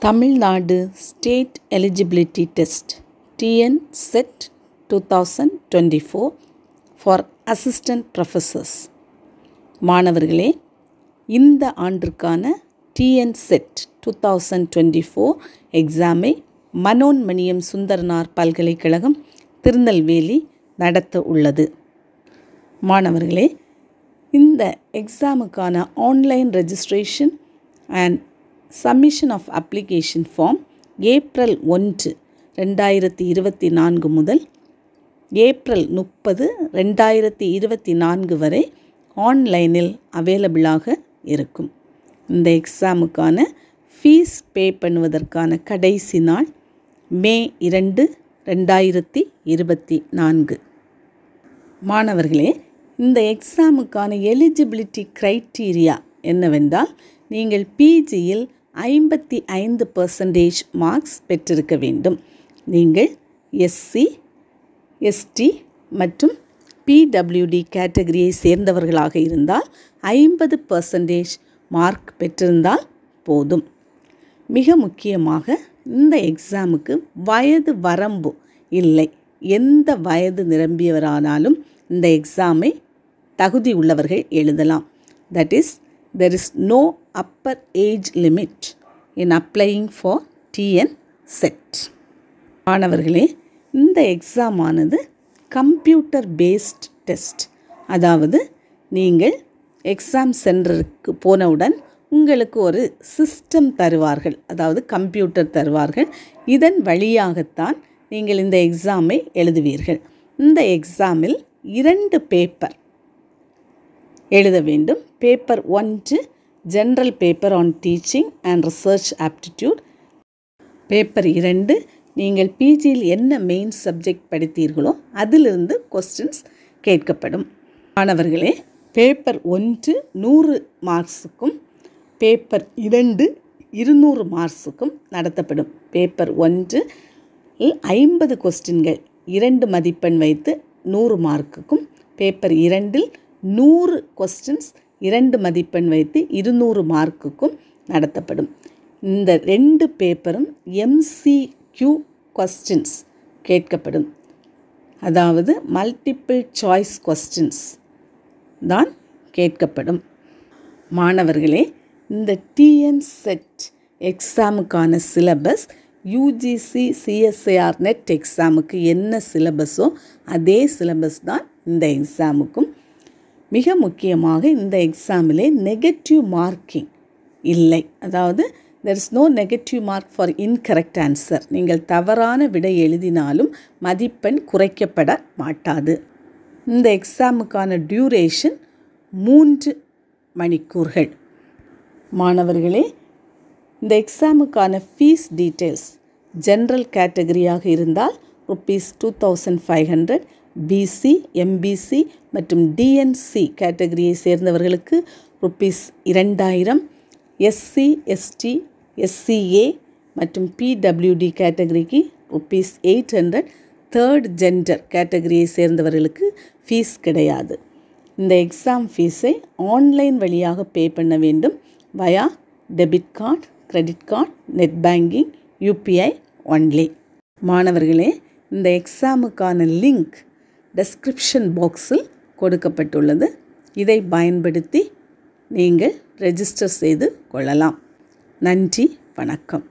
Tamil Nadu state eligibility test TN set 2024 for assistant professors. மாணவர்களே, இந்த ஆண்டிற்கான டிஎன் செட் 2024 எக்ஸாமை மனோன்மணியம் சுந்தரனார் பல்கலைக்கழகம் திருநெல்வேலி நடத்த உள்ளது. மாணவர்களே, இந்த எக்ஸாமுக்கான online registration and submission of application form April 1, 2024 முதல் ஏப்ரல் 30, 2024 வரை ஆன்லைனில் அவைலபிளாக இருக்கும். இந்த எக்ஸாமுக்கான ஃபீஸ் பே பண்ணுவதற்கான கடைசி நாள் மே 2, 2024. மாணவர்களே, இந்த எக்ஸாமுக்கான எலிஜிபிலிட்டி க்ரைட்டீரியா என்னவென்றால், நீங்கள் பிஜியில் 55% மார்க்ஸ் பெற்றிருக்க வேண்டும். நீங்கள் எஸ்சி, எஸ்டி மற்றும் பிடபிள்யூடி கேட்டகரியை சேர்ந்தவர்களாக இருந்தால் 50% மார்க் பெற்றிருந்தால் போதும். மிக முக்கியமாக இந்த எக்ஸாமுக்கு வயது வரம்பு இல்லை. எந்த வயது நிரம்பியவரானாலும் இந்த எக்ஸாமை தகுதி உள்ளவர்கள் எழுதலாம். That is, there is no upper age limit in applying for TN set. மாணவர்களே, இந்த எக்ஸாம் ஆனது கம்ப்யூட்டர் பேஸ்ட் டெஸ்ட். அதாவது நீங்கள் எக்ஸாம் சென்டருக்கு போனவுடன் உங்களுக்கு ஒரு சிஸ்டம் தருவார்கள், அதாவது கம்ப்யூட்டர் தருவார்கள். இதன் வழியாகத்தான் நீங்கள் இந்த எக்ஸாமை எழுதுவீர்கள். இந்த எக்ஸாமில் 2 பேப்பர் எழுத வேண்டும். Paper 1 general paper on teaching and research aptitude. Paper 2 நீங்கள் பிஜியில் என்ன மெயின் சப்ஜெக்ட் படித்தீர்களோ அதிலிருந்து கொஸ்டின்ஸ் கேட்கப்படும். மாணவர்களே, பேப்பர் 1 100 மார்க்ஸுக்கும் பேப்பர் 2 200 மார்க்ஸுக்கும் நடத்தப்படும். பேப்பர் 1 50 கொஸ்டின்கள் 2 மதிப்பெண் வைத்து 100 மார்க்குக்கும், பேப்பர் 2 100 கொஸ்டின்ஸ் 2 மதிப்பெண் வைத்து 200 மார்க்குக்கும் நடத்தப்படும். இந்த 2 பேப்பரும் MCQ கொஸ்டின்ஸ் கேட்கப்படும். அதாவது மல்டிபிள் சாய்ஸ் கொஸ்டின்ஸ் தான் கேட்கப்படும். மாணவர்களே, இந்த டிஎன் செட் எக்ஸாமுக்கான சிலபஸ் யூஜிசி சிஎஸ்ஐஆர் நெட் எக்ஸாமுக்கு என்ன சிலபஸோ அதே சிலபஸ் தான் இந்த எக்ஸாமுக்கும். மிக முக்கியமாக இந்த எக்ஸாமிலே நெகட்டிவ் மார்க்கிங் இல்லை. அதாவது there is no negative mark for incorrect answer. நீங்கள் தவறான விடை எழுதினாலும் மதிப்பெண் குறைக்கப்பட மாட்டாது. இந்த எக்ஸாமுக்கான டியூரேஷன் 3 மணிக்கூர்கள். மாணவர்களே, இந்த எக்ஸாமுக்கான ஃபீஸ் டீட்டெயில்ஸ் ஜென்ரல் கேட்டகரியாக இருந்தால் ₹2500, பிசி, எம்பிசி மற்றும் டிஎன்சி கேட்டகரியை சேர்ந்தவர்களுக்கு ₹2000, எஸ்சி, எஸ்டி, எஸ்சிஏ மற்றும் பிடபிள்யூடி கேட்டகரிக்கு ₹800, தேர்ட் ஜெண்டர் கேட்டகரியை சேர்ந்தவர்களுக்கு ஃபீஸ் கிடையாது. இந்த எக்ஸாம் ஃபீஸை ஆன்லைன் வழியாக பே பண்ண வேண்டும். Via debit card, credit card, net banking, UPI only. மாணவர்களே, இந்த எக்ஸாமுக்கான லிங்க் டெஸ்கிரிப்ஷன் பாக்ஸில் கொடுக்கப்பட்டுள்ளது. இதை பயன்படுத்தி நீங்கள் ரெஜிஸ்டர் செய்து கொள்ளலாம். நன்றி, வணக்கம்.